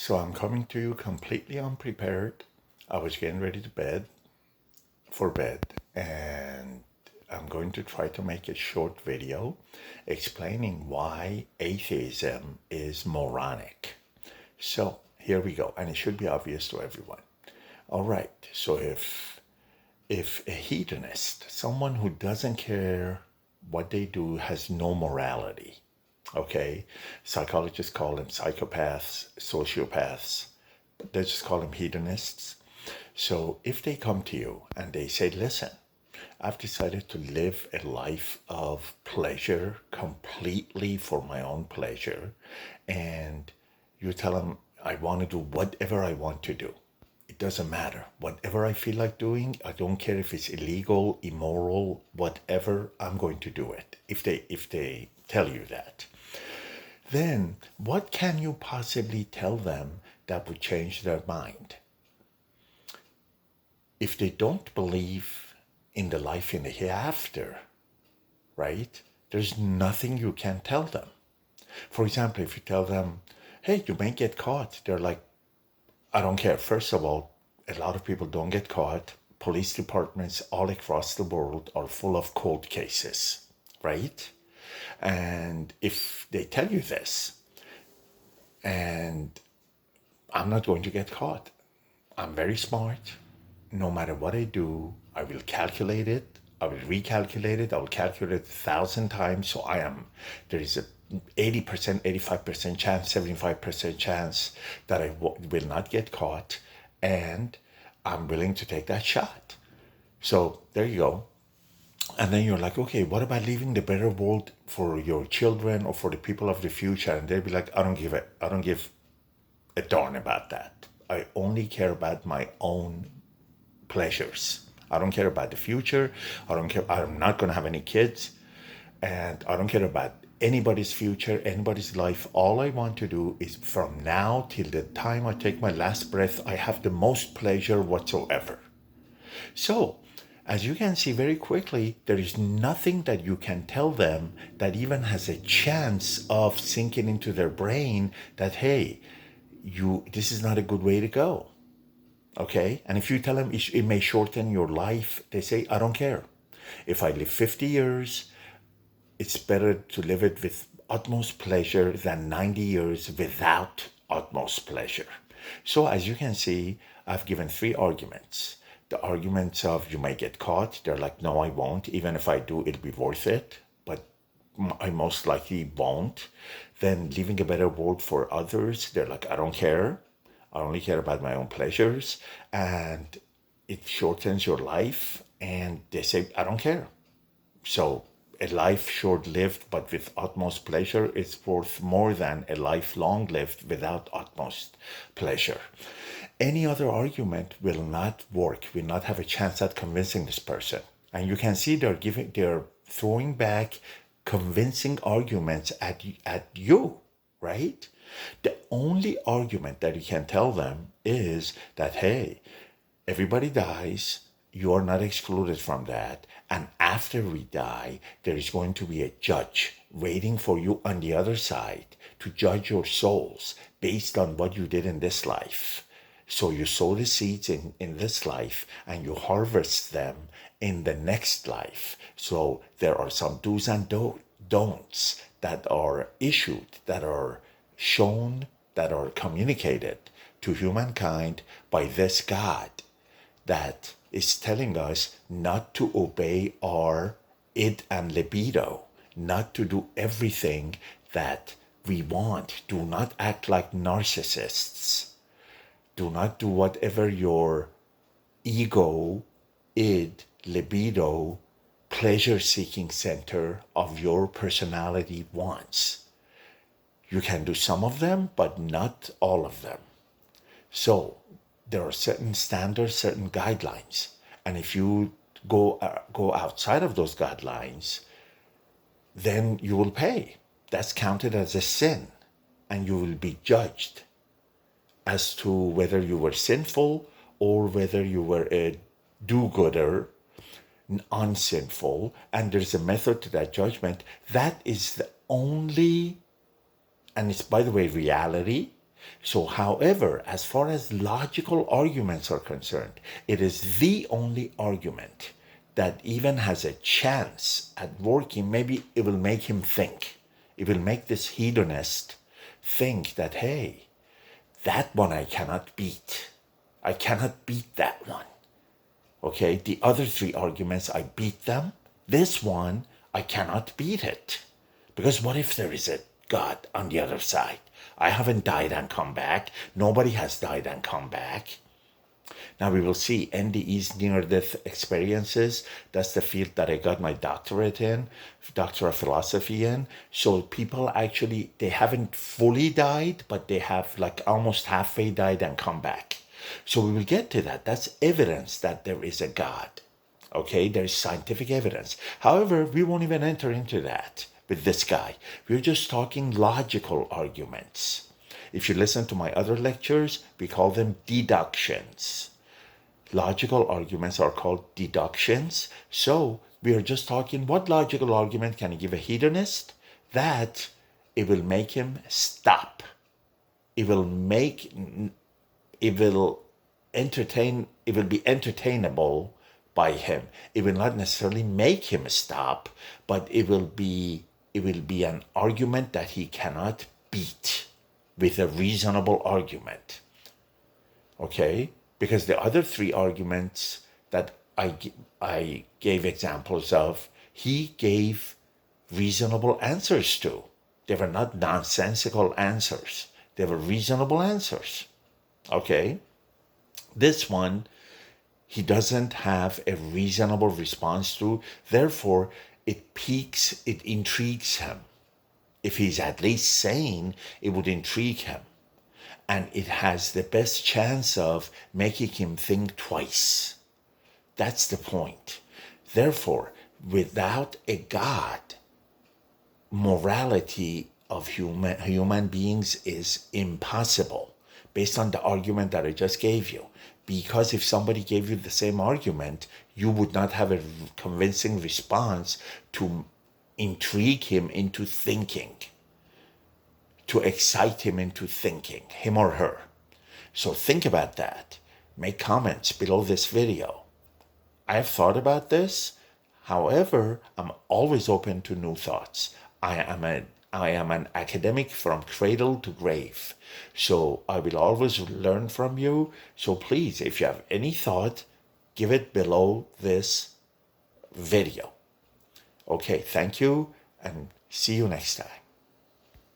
So I'm coming to you completely unprepared. I was getting ready to bed, and I'm going to try to make a short video explaining why atheism is moronic. So here we go, and it should be obvious to everyone. All right, so if a hedonist, someone who doesn't care what they do, has no morality, okay? Psychologists call them psychopaths, sociopaths, but they just call them hedonists. So if they come to you and they say, listen, I've decided to live a life of pleasure completely for my own pleasure, and you tell them, I want to do whatever I want to do. It doesn't matter. Whatever I feel like doing, I don't care if it's illegal, immoral, whatever, I'm going to do it. If they tell you that, then what can you possibly tell them that would change their mind? If they don't believe in the life in the hereafter, right? There's nothing you can tell them. For example, if you tell them, hey, you may get caught, they're like, I don't care. First of all, a lot of people don't get caught. Police departments all across the world are full of cold cases, right? And if they tell you this, and I'm not going to get caught, I'm very smart. No matter what I do, I will calculate it. I will recalculate it. I will calculate it 1,000 times. So there is a 80%, 85% chance, 75% chance that I will not get caught. And I'm willing to take that shot. So there you go. And then you're like, okay, what about leaving the better world for your children or for the people of the future? And they'll be like, I don't give a darn about that. I only care about my own pleasures. I don't care about the future. I don't care. I'm not going to have any kids. And I don't care about anybody's future, anybody's life. All I want to do is from now till the time I take my last breath, I have the most pleasure whatsoever. So, as you can see very quickly, there is nothing that you can tell them that even has a chance of sinking into their brain that, hey, this is not a good way to go. Okay? And if you tell them it may shorten your life, they say, I don't care. If I live 50 years, it's better to live it with utmost pleasure than 90 years without utmost pleasure. So as you can see, I've given 3 arguments. The arguments of you may get caught, they're like, no, I won't. Even if I do, it'll be worth it. But I most likely won't. Then living a better world for others, they're like, I don't care. I only care about my own pleasures, and it shortens your life. And they say, I don't care. So a life short-lived but with utmost pleasure is worth more than a life long-lived without utmost pleasure. Any other argument will not work, will not have a chance at convincing this person. And you can see they're throwing back convincing arguments at you, right? The only argument that you can tell them is that, hey, everybody dies, you are not excluded from that, and after we die, there is going to be a judge waiting for you on the other side to judge your souls based on what you did in this life. So you sow the seeds in this life and you harvest them in the next life. So there are some do's and don'ts that are issued, that are shown, that are communicated to humankind by this God that is telling us not to obey our id and libido, not to do everything that we want. Do not act like narcissists. Do not do whatever your ego, id, libido, pleasure-seeking center of your personality wants. You can do some of them, but not all of them. So there are certain standards, certain guidelines. And if you go outside of those guidelines, then you will pay. That's counted as a sin, and you will be judged as to whether you were sinful or whether you were a do-gooder, unsinful. And there's a method to that judgment. That is the only, and it's, by the way, reality. So, however, as far as logical arguments are concerned, it is the only argument that even has a chance at working. Maybe it will make him think. It will make this hedonist think that, hey, that one I cannot beat. I cannot beat that one. Okay, the other three arguments, I beat them. This one, I cannot beat it. Because what if there is a God on the other side? I haven't died and come back. Nobody has died and come back. Now we will see NDE's near-death experiences. That's the field that I got my doctorate in, Doctor of Philosophy in. So people actually, they haven't fully died, but they have like almost halfway died and come back. So we will get to that. That's evidence that there is a God. Okay, there's scientific evidence. However, we won't even enter into that with this guy. We're just talking logical arguments. If you listen to my other lectures, we call them deductions. Logical arguments are called deductions. So we are just talking, what logical argument can you give a hedonist? That it will make him stop. It will be entertainable by him. It will not necessarily make him stop, but it will be an argument that he cannot beat with a reasonable argument. Okay? Because the other three arguments that I gave examples of, he gave reasonable answers to. They were not nonsensical answers. They were reasonable answers. Okay? This one, he doesn't have a reasonable response to. Therefore, it intrigues him. If he's at least sane, it would intrigue him. And it has the best chance of making him think twice. That's the point. Therefore, without a God, morality of human beings is impossible, based on the argument that I just gave you. Because if somebody gave you the same argument, you would not have a convincing response to intrigue him into thinking, to excite him into thinking, him or her. So think about that. Make comments below this video. I have thought about this. However, I'm always open to new thoughts. I am an academic from cradle to grave. So I will always learn from you. So please, if you have any thought, give it below this video. Okay, thank you and see you next time.